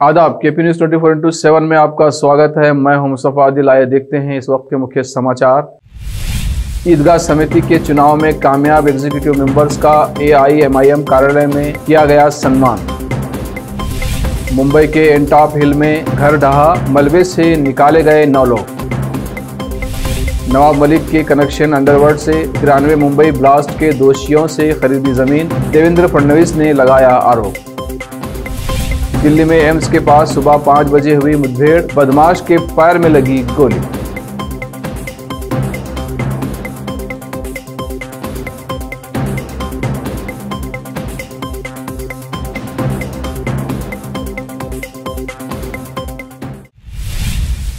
आदाब, KP news 24/7 में आपका स्वागत है। मैं हूं मुस्तफा आदिल। आइए देखते हैं इस वक्त के मुख्य समाचार। ईदगाह समिति के चुनाव में कामयाब एग्जीक्यूटिव मेंबर्स का AIMIM कार्यालय में किया गया सम्मान। मुंबई के एंटॉप हिल में घर ढहा, मलबे से निकाले गए 9 लोग। नवाब मलिक के कनेक्शन अंडरवर्ल्ड से 93 मुंबई ब्लास्ट के दोषियों से खरीदी जमीन, देवेंद्र फडणवीस ने लगाया आरोप। दिल्ली में एम्स के पास सुबह 5 बजे हुई मुठभेड़, बदमाश के पैर में लगी गोली।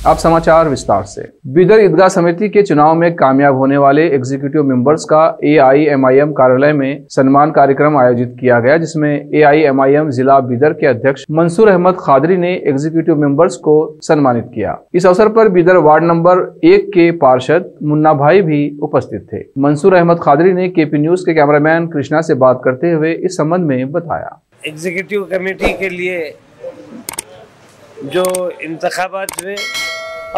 अब समाचार विस्तार से। बीदर ईदगाह समिति के चुनाव में कामयाब होने वाले एग्जीक्यूटिव मेंबर्स का AIMIM कार्यालय में सम्मान कार्यक्रम आयोजित किया गया, जिसमें AIMIM जिला बीदर के अध्यक्ष मंसूर अहमद खादरी ने एग्जीक्यूटिव मेंबर्स को सम्मानित किया। इस अवसर पर बीदर वार्ड नंबर 1 के पार्षद मुन्ना भाई भी उपस्थित थे। मंसूर अहमद खादरी ने केपी न्यूज के कैमरामैन कृष्णा से बात करते हुए इस संबंध में बताया। एग्जीक्यूटिव कमेटी के लिए जो इंतखाबात हुए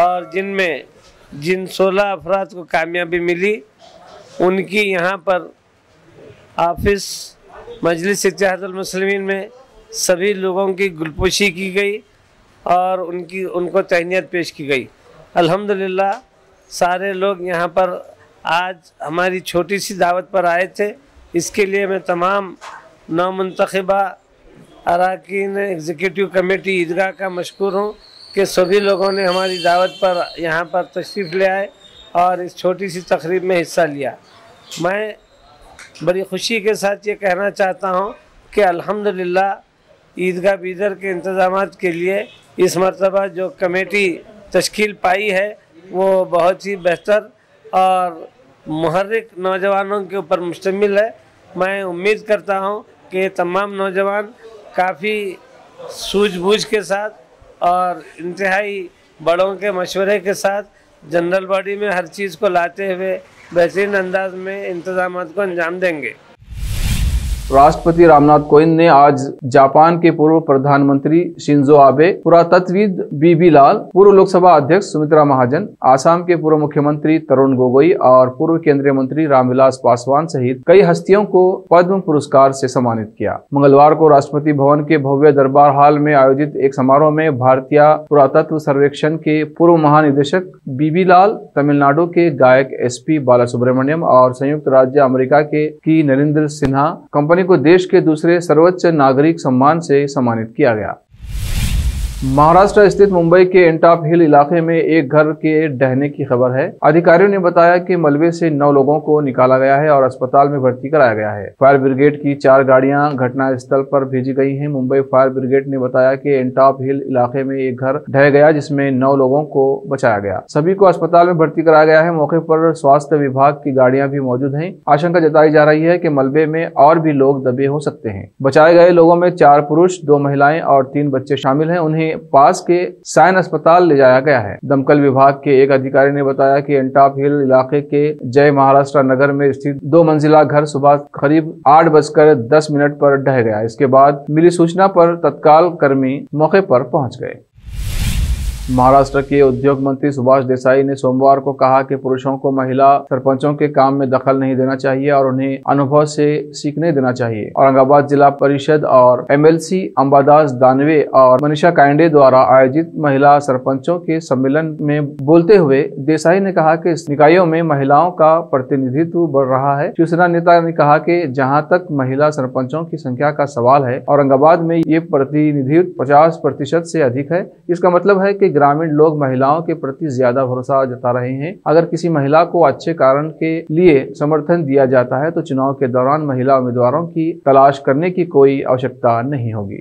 और जिन 16 अफराद को कामयाबी मिली, उनकी यहाँ पर ऑफिस मजलिस इत्तेहादुल मुस्लिमीन में सभी लोगों की गुलपोशी की गई और उनको तहनीत पेश की गई। अल्हम्दुलिल्लाह सारे लोग यहाँ पर आज हमारी छोटी सी दावत पर आए थे। इसके लिए मैं तमाम नौमुंतखबा अरकान एग्जीक्यूटिव कमेटी ईदगाह का मशकूर हूँ कि सभी लोगों ने हमारी दावत पर यहाँ पर तशरीफ़ ले आए और इस छोटी सी तकरीब में हिस्सा लिया। मैं बड़ी खुशी के साथ ये कहना चाहता हूँ कि अल्हम्दुलिल्लाह ईदगाह बीदर के इंतज़ामात के लिए इस मरतबा जो कमेटी तश्कील पाई है वो बहुत ही बेहतर और मुहर्रिक नौजवानों के ऊपर मुश्तमिल है। मैं उम्मीद करता हूँ कि तमाम नौजवान काफ़ी सूझबूझ के साथ और इंतहाई बड़ों के मशवरे के साथ जनरल बॉडी में हर चीज़ को लाते हुए बेहतरीन अंदाज में इंतजामात को अंजाम देंगे। राष्ट्रपति रामनाथ कोविंद ने आज जापान के पूर्व प्रधानमंत्री शिंजो आबे, पुरातत्वविद BB लाल, पूर्व लोकसभा अध्यक्ष सुमित्रा महाजन, आसाम के पूर्व मुख्यमंत्री तरुण गोगोई और पूर्व केंद्रीय मंत्री रामविलास पासवान सहित कई हस्तियों को पद्म पुरस्कार से सम्मानित किया। मंगलवार को राष्ट्रपति भवन के भव्य दरबार हॉल में आयोजित एक समारोह में भारतीय पुरातत्व सर्वेक्षण के पूर्व महानिदेशक BB लाल, तमिलनाडु के गायक SP बालासुब्रमण्यम और संयुक्त राज्य अमेरिका की नरेंद्र सिन्हा कंपनी को देश के दूसरे सर्वोच्च नागरिक सम्मान से सम्मानित किया गया। महाराष्ट्र स्थित मुंबई के एंटॉप हिल इलाके में एक घर के ढहने की खबर है। अधिकारियों ने बताया कि मलबे से 9 लोगों को निकाला गया है और अस्पताल में भर्ती कराया गया है। फायर ब्रिगेड की 4 गाड़ियां घटना स्थल पर भेजी गई हैं। मुंबई फायर ब्रिगेड ने बताया कि एंटॉप हिल इलाके में एक घर ढह गया, जिसमें 9 लोगों को बचाया गया। सभी को अस्पताल में भर्ती कराया गया है। मौके पर स्वास्थ्य विभाग की गाड़ियां भी मौजूद हैं। आशंका जताई जा रही है कि मलबे में और भी लोग दबे हो सकते हैं। बचाए गए लोगों में 4 पुरुष, 2 महिलाएं और 3 बच्चे शामिल हैं। उन्हें पास के साइन अस्पताल ले जाया गया है। दमकल विभाग के एक अधिकारी ने बताया कि एंटॉप हिल इलाके के जय महाराष्ट्र नगर में स्थित 2 मंजिला घर सुबह करीब 8:10 पर ढह गया। इसके बाद मिली सूचना पर तत्काल कर्मी मौके पर पहुंच गए। महाराष्ट्र के उद्योग मंत्री सुभाष देसाई ने सोमवार को कहा कि पुरुषों को महिला सरपंचों के काम में दखल नहीं देना चाहिए और उन्हें अनुभव से सीखने देना चाहिए। औरंगाबाद जिला परिषद और MLC अंबादास दानवे और मनीषा कांडे द्वारा आयोजित महिला सरपंचों के सम्मेलन में बोलते हुए देसाई ने कहा कि निकायों में महिलाओं का प्रतिनिधित्व बढ़ रहा है। शिवसेना नेता ने कहा कि जहां तक महिला सरपंचों की संख्या का सवाल है, औरंगाबाद में ये प्रतिनिधित्व 50% से अधिक है। इसका मतलब है कि ग्रामीण लोग महिलाओं के प्रति ज्यादा भरोसा जता रहे हैं। अगर किसी महिला को अच्छे कारण के लिए समर्थन दिया जाता है तो चुनाव के दौरान महिला उम्मीदवारों की तलाश करने की कोई आवश्यकता नहीं होगी।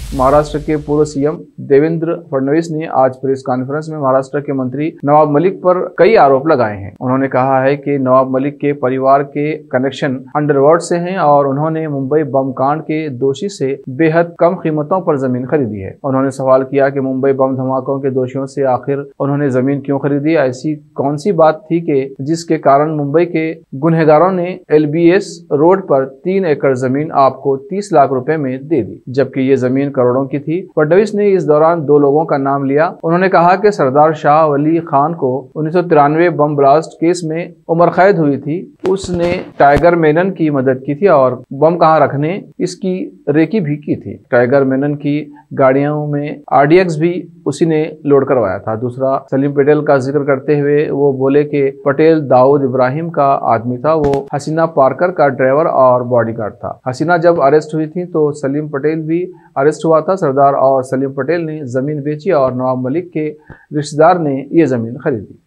महाराष्ट्र के पूर्व सीएम देवेंद्र फडणवीस ने आज प्रेस कॉन्फ्रेंस में महाराष्ट्र के मंत्री नवाब मलिक पर कई आरोप लगाए हैं। उन्होंने कहा है कि नवाब मलिक के परिवार के कनेक्शन अंडरवर्ल्ड से हैं और उन्होंने मुंबई बम कांड के दोषी से बेहद कम कीमतों पर जमीन खरीदी है। उन्होंने सवाल किया कि मुंबई बम धमाकों के दोषियों से आखिर उन्होंने जमीन क्यों खरीदी। ऐसी कौन सी बात थी कि जिसके कारण मुंबई के गुनहगारों ने LBS रोड पर 3 एकड़ जमीन आपको 30 लाख रुपए में दे दी, जबकि ये जमीन करोड़ों की थी। फडणवीस ने इस दौरान 2 लोगों का नाम लिया। उन्होंने कहा कि सरदार शाह वली खान को 1993 बम ब्लास्ट केस में उम्र कैद हुई थी। उसने टाइगर मेनन की मदद की थी और बम कहां रखने इसकी रेकी भी की थी। टाइगर मेनन की गाड़ियों में RDX भी उसी ने लोड करवाया था। दूसरा, सलीम पटेल का जिक्र करते हुए वो बोले कि पटेल दाऊद इब्राहिम का आदमी था। वो हसीना पार्कर का ड्राइवर और बॉडीगार्ड था। हसीना जब अरेस्ट हुई थी तो सलीम पटेल भी अरेस्ट हुआ था। सरदार और सलीम पटेल ने जमीन बेची और नवाब मलिक के रिश्तेदार ने ये जमीन खरीदी।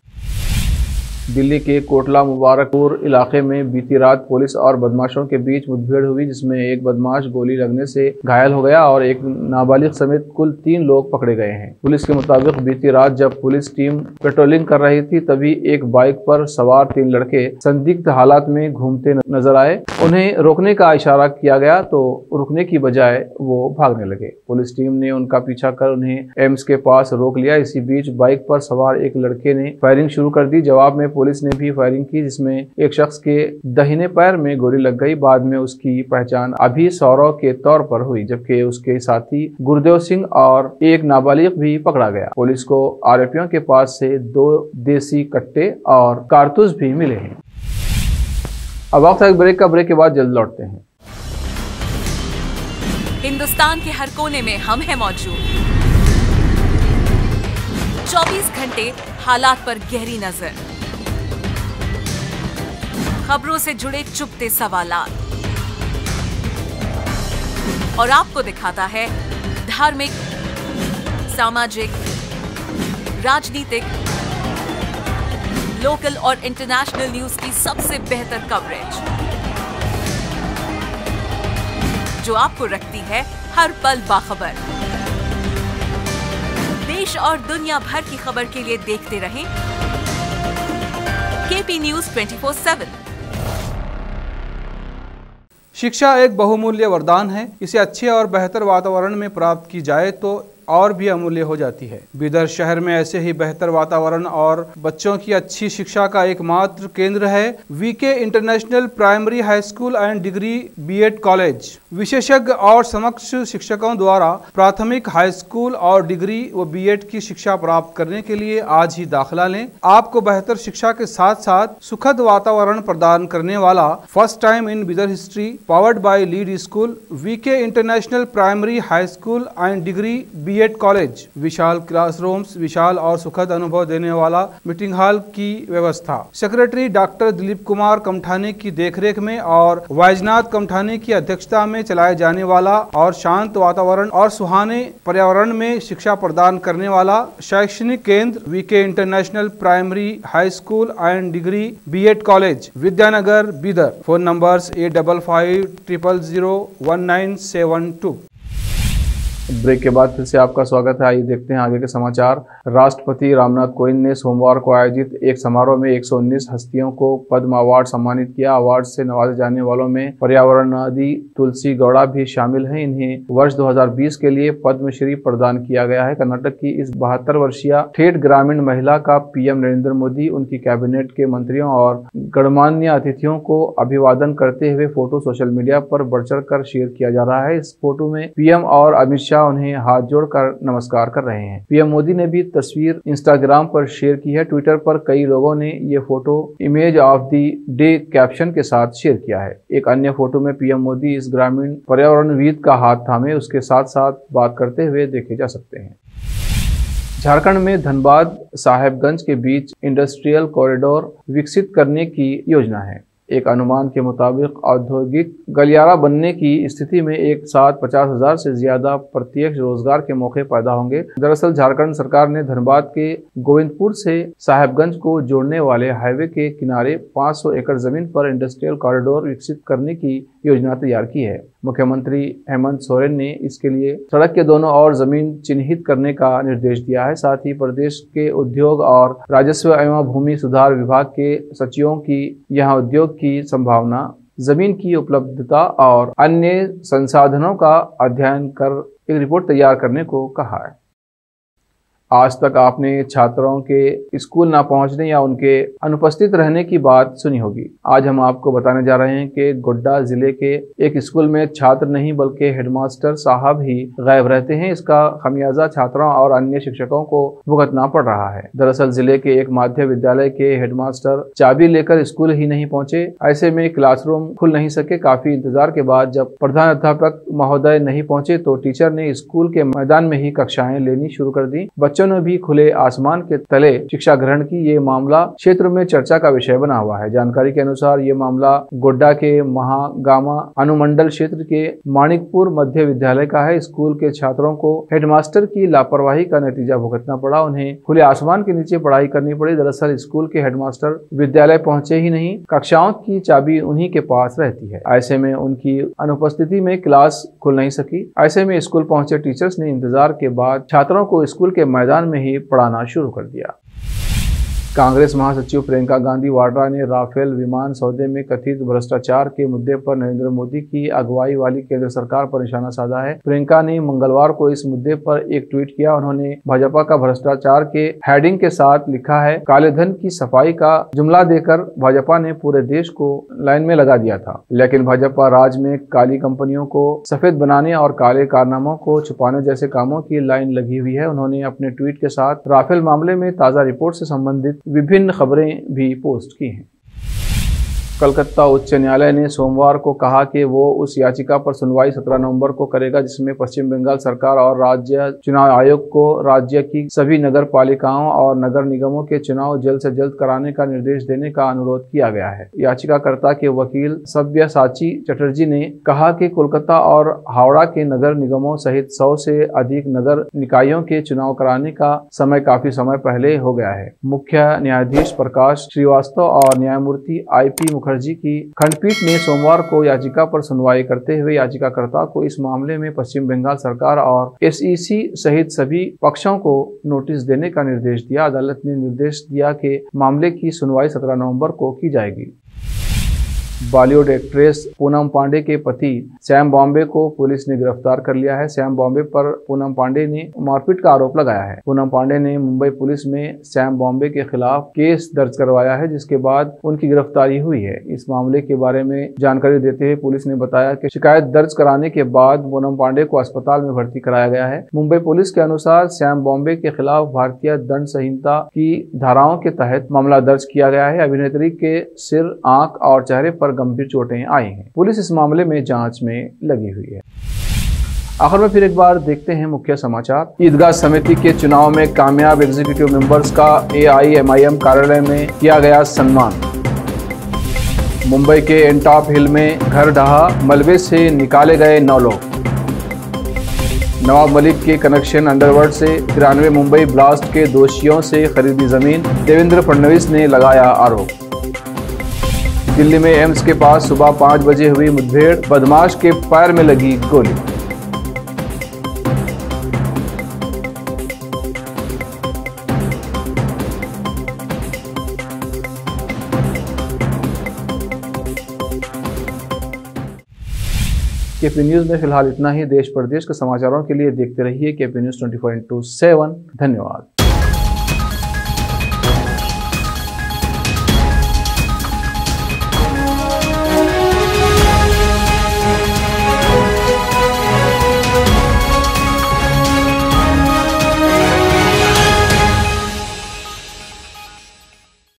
दिल्ली के कोटला मुबारकपुर इलाके में बीती रात पुलिस और बदमाशों के बीच मुठभेड़ हुई, जिसमें एक बदमाश गोली लगने से घायल हो गया और एक नाबालिग समेत कुल 3 लोग पकड़े गए हैं। पुलिस के मुताबिक बीती रात जब पुलिस टीम पेट्रोलिंग कर रही थी तभी एक बाइक पर सवार 3 लड़के संदिग्ध हालात में घूमते नजर आए। उन्हें रोकने का इशारा किया गया तो रुकने की बजाय वो भागने लगे। पुलिस टीम ने उनका पीछा कर उन्हें एम्स के पास रोक लिया। इसी बीच बाइक पर सवार एक लड़के ने फायरिंग शुरू कर दी। जवाब में पुलिस ने भी फायरिंग की, जिसमें एक शख्स के दाहिने पैर में गोली लग गई। बाद में उसकी पहचान अभी सौरव के तौर पर हुई, जबकि उसके साथी गुरदेव सिंह और एक नाबालिग भी पकड़ा गया। पुलिस को आरोपियों के पास से 2 देसी कट्टे और कारतूस भी मिले हैं। अब वक्त है ब्रेक का। ब्रेक के बाद जल्द लौटते हैं। हिंदुस्तान के हर कोने में हम हैं मौजूद। 24 घंटे हालात पर गहरी नजर, खबरों से जुड़े चुपते सवालात और आपको दिखाता है धार्मिक, सामाजिक, राजनीतिक, लोकल और इंटरनेशनल न्यूज की सबसे बेहतर कवरेज, जो आपको रखती है हर पल बाखबर। देश और दुनिया भर की खबर के लिए देखते रहें KP न्यूज 24/7। शिक्षा एक बहुमूल्य वरदान है। इसे अच्छे और बेहतर वातावरण में प्राप्त की जाए तो और भी अमूल्य हो जाती है। बीदर शहर में ऐसे ही बेहतर वातावरण और बच्चों की अच्छी शिक्षा का एकमात्र केंद्र है VK international primary high school and degree B.Ed college. विशेषज्ञ और समक्ष शिक्षकों द्वारा प्राथमिक, हाई स्कूल और डिग्री व B.Ed की शिक्षा प्राप्त करने के लिए आज ही दाखिला लें। आपको बेहतर शिक्षा के साथ साथ सुखद वातावरण प्रदान करने वाला first time in Bidar history powered by lead school VK international primary high school and degree B.Ed college. विशाल क्लासरूम्स, विशाल और सुखद अनुभव देने वाला मीटिंग हॉल की व्यवस्था। सेक्रेटरी डॉक्टर दिलीप कुमार कमठाने की देखरेख में और वैजनाथ कमठाने की अध्यक्षता में चलाए जाने वाला और शांत वातावरण और सुहाने पर्यावरण में शिक्षा प्रदान करने वाला शैक्षणिक केंद्र VK international primary high school and degree B.Ed college, Vidyanagar, Bidar. Phone numbers 8550001972। Break के बाद फिर से आपका स्वागत है। आइए देखते हैं आगे के समाचार। राष्ट्रपति रामनाथ कोविंद ने सोमवार को आयोजित एक समारोह में 119 हस्तियों को पद्म अवार्ड सम्मानित किया। अवार्ड से नवाजे जाने वालों में पर्यावरणवादी तुलसी गौड़ा भी शामिल हैं। इन्हें वर्ष 2020 के लिए पद्मश्री प्रदान किया गया है। कर्नाटक की इस 72 वर्षीय ठेठ ग्रामीण महिला का PM नरेंद्र मोदी, उनकी कैबिनेट के मंत्रियों और गणमान्य अतिथियों को अभिवादन करते हुए फोटो सोशल मीडिया पर बढ़ चढ़ कर शेयर किया जा रहा है। इस फोटो में PM और अमित शाह उन्हें हाथ जोड़कर नमस्कार कर रहे हैं। PM मोदी ने भी तस्वीर इंस्टाग्राम पर शेयर की है। ट्विटर पर कई लोगों ने ये photo image of the day caption के साथ शेयर किया है। एक अन्य फोटो में PM मोदी इस ग्रामीण पर्यावरणविद का हाथ थामे उसके साथ साथ बात करते हुए देखे जा सकते हैं। झारखंड में धनबाद साहेबगंज के बीच इंडस्ट्रियल कॉरिडोर विकसित करने की योजना है। एक अनुमान के मुताबिक औद्योगिक गलियारा बनने की स्थिति में एक साथ 50,000 से ज्यादा प्रत्यक्ष रोजगार के मौके पैदा होंगे। दरअसल झारखंड सरकार ने धनबाद के गोविंदपुर से साहेबगंज को जोड़ने वाले हाईवे के किनारे 500 एकड़ जमीन पर इंडस्ट्रियल कॉरिडोर विकसित करने की योजना तैयार की है। मुख्यमंत्री हेमंत सोरेन ने इसके लिए सड़क के दोनों ओर जमीन चिन्हित करने का निर्देश दिया है। साथ ही प्रदेश के उद्योग और राजस्व एवं भूमि सुधार विभाग के सचिवों की यहां उद्योग की संभावना, जमीन की उपलब्धता और अन्य संसाधनों का अध्ययन कर एक रिपोर्ट तैयार करने को कहा है। आज तक आपने छात्रों के स्कूल ना पहुंचने या उनके अनुपस्थित रहने की बात सुनी होगी। आज हम आपको बताने जा रहे हैं कि गोड्डा जिले के एक स्कूल में छात्र नहीं बल्कि हेडमास्टर साहब ही गायब रहते हैं। इसका खमियाजा छात्रों और अन्य शिक्षकों को भुगतना पड़ रहा है। दरअसल जिले के एक माध्य विद्यालय के हेडमास्टर चाबी लेकर स्कूल ही नहीं पहुंचे। ऐसे में क्लासरूम खुल नहीं सके। काफी इंतजार के बाद जब प्रधान अध्यापक महोदय नहीं पहुंचे तो टीचर ने स्कूल के मैदान में ही कक्षाएं लेनी शुरू कर दी। बच्चों ने भी खुले आसमान के तले शिक्षा ग्रहण की। ये मामला क्षेत्र में चर्चा का विषय बना हुआ है। जानकारी के अनुसार ये मामला गोड्डा के महागामा अनुमंडल क्षेत्र के माणिकपुर मध्य विद्यालय का है। स्कूल के छात्रों को हेडमास्टर की लापरवाही का नतीजा भुगतना पड़ा। उन्हें खुले आसमान के नीचे पढ़ाई करनी पड़ी। दरअसल स्कूल के हेडमास्टर विद्यालय पहुंचे ही नहीं। कक्षाओं की चाबी उन्हीं के पास रहती है। ऐसे में उनकी अनुपस्थिति में क्लास खुल नहीं सकी। ऐसे में स्कूल पहुंचे टीचर्स ने इंतजार के बाद छात्रों को स्कूल के मैदान में ही पढ़ाना शुरू कर दिया। कांग्रेस महासचिव प्रियंका गांधी वाड्रा ने राफेल विमान सौदे में कथित भ्रष्टाचार के मुद्दे पर नरेंद्र मोदी की अगुवाई वाली केंद्र सरकार पर निशाना साधा है। प्रियंका ने मंगलवार को इस मुद्दे पर एक ट्वीट किया। उन्होंने भाजपा का भ्रष्टाचार के हेडिंग के साथ लिखा है, काले धन की सफाई का जुमला देकर भाजपा ने पूरे देश को लाइन में लगा दिया था। लेकिन भाजपा राज में काली कंपनियों को सफेद बनाने और काले कारनामों को छुपाने जैसे कामों की लाइन लगी हुई है। उन्होंने अपने ट्वीट के साथ राफेल मामले में ताजा रिपोर्ट से संबंधित विभिन्न खबरें भी पोस्ट की हैं। कलकत्ता उच्च न्यायालय ने सोमवार को कहा कि वो उस याचिका पर सुनवाई 17 नवंबर को करेगा जिसमें पश्चिम बंगाल सरकार और राज्य चुनाव आयोग को राज्य की सभी नगर पालिकाओं और नगर निगमों के चुनाव जल्द से जल्द कराने का निर्देश देने का अनुरोध किया गया है। याचिकाकर्ता के वकील सब्यसाची चटर्जी ने कहा कि कोलकाता और हावड़ा के नगर निगमों सहित 100 से अधिक नगर निकायों के चुनाव कराने का समय काफी समय पहले हो गया है। मुख्य न्यायाधीश प्रकाश श्रीवास्तव और न्यायमूर्ति IP मुखर्जी की खंडपीठ ने सोमवार को याचिका पर सुनवाई करते हुए याचिकाकर्ता को इस मामले में पश्चिम बंगाल सरकार और SEC सहित सभी पक्षों को नोटिस देने का निर्देश दिया। अदालत ने निर्देश दिया कि मामले की सुनवाई 17 नवंबर को की जाएगी। बॉलीवुड एक्ट्रेस पूनम पांडे के पति सैम बॉम्बे को पुलिस ने गिरफ्तार कर लिया है। सैम बॉम्बे पर पूनम पांडे ने मारपीट का आरोप लगाया है। पूनम पांडे ने मुंबई पुलिस में सैम बॉम्बे के खिलाफ केस दर्ज करवाया है जिसके बाद उनकी गिरफ्तारी हुई है। इस मामले के बारे में जानकारी देते हुए पुलिस ने बताया कि शिकायत दर्ज कराने के बाद पूनम पांडे को अस्पताल में भर्ती कराया गया है। मुंबई पुलिस के अनुसार सैम बॉम्बे के खिलाफ भारतीय दंड संहिता की धाराओं के तहत मामला दर्ज किया गया है। अभिनेत्री के सिर, आंख और चेहरे पर गंभीर चोटें आई हैं। पुलिस इस मामले में जांच में लगी हुई है। आखिर में फिर एक बार देखते हैं मुख्य समाचार। ईदगाह समिति के चुनाव में कामयाब एग्जीक्यूटिव मेंबर्स का AIMIM कार्यालय में किया गया सम्मान। मुंबई के एंटॉप हिल में घर ढहा, मलबे से निकाले गए 9 लोग। नवाब मलिक के कनेक्शन अंडरवर्ल्ड से 93 मुंबई ब्लास्ट के दोषियों से खरीदी जमीन, देवेंद्र फडणवीस ने लगाया आरोप। दिल्ली में एम्स के पास सुबह 5 बजे हुई मुठभेड़, बदमाश के पैर में लगी गोली। KP न्यूज में फिलहाल इतना ही। देश प्रदेश के समाचारों के लिए देखते रहिए KP न्यूज 24/7। धन्यवाद।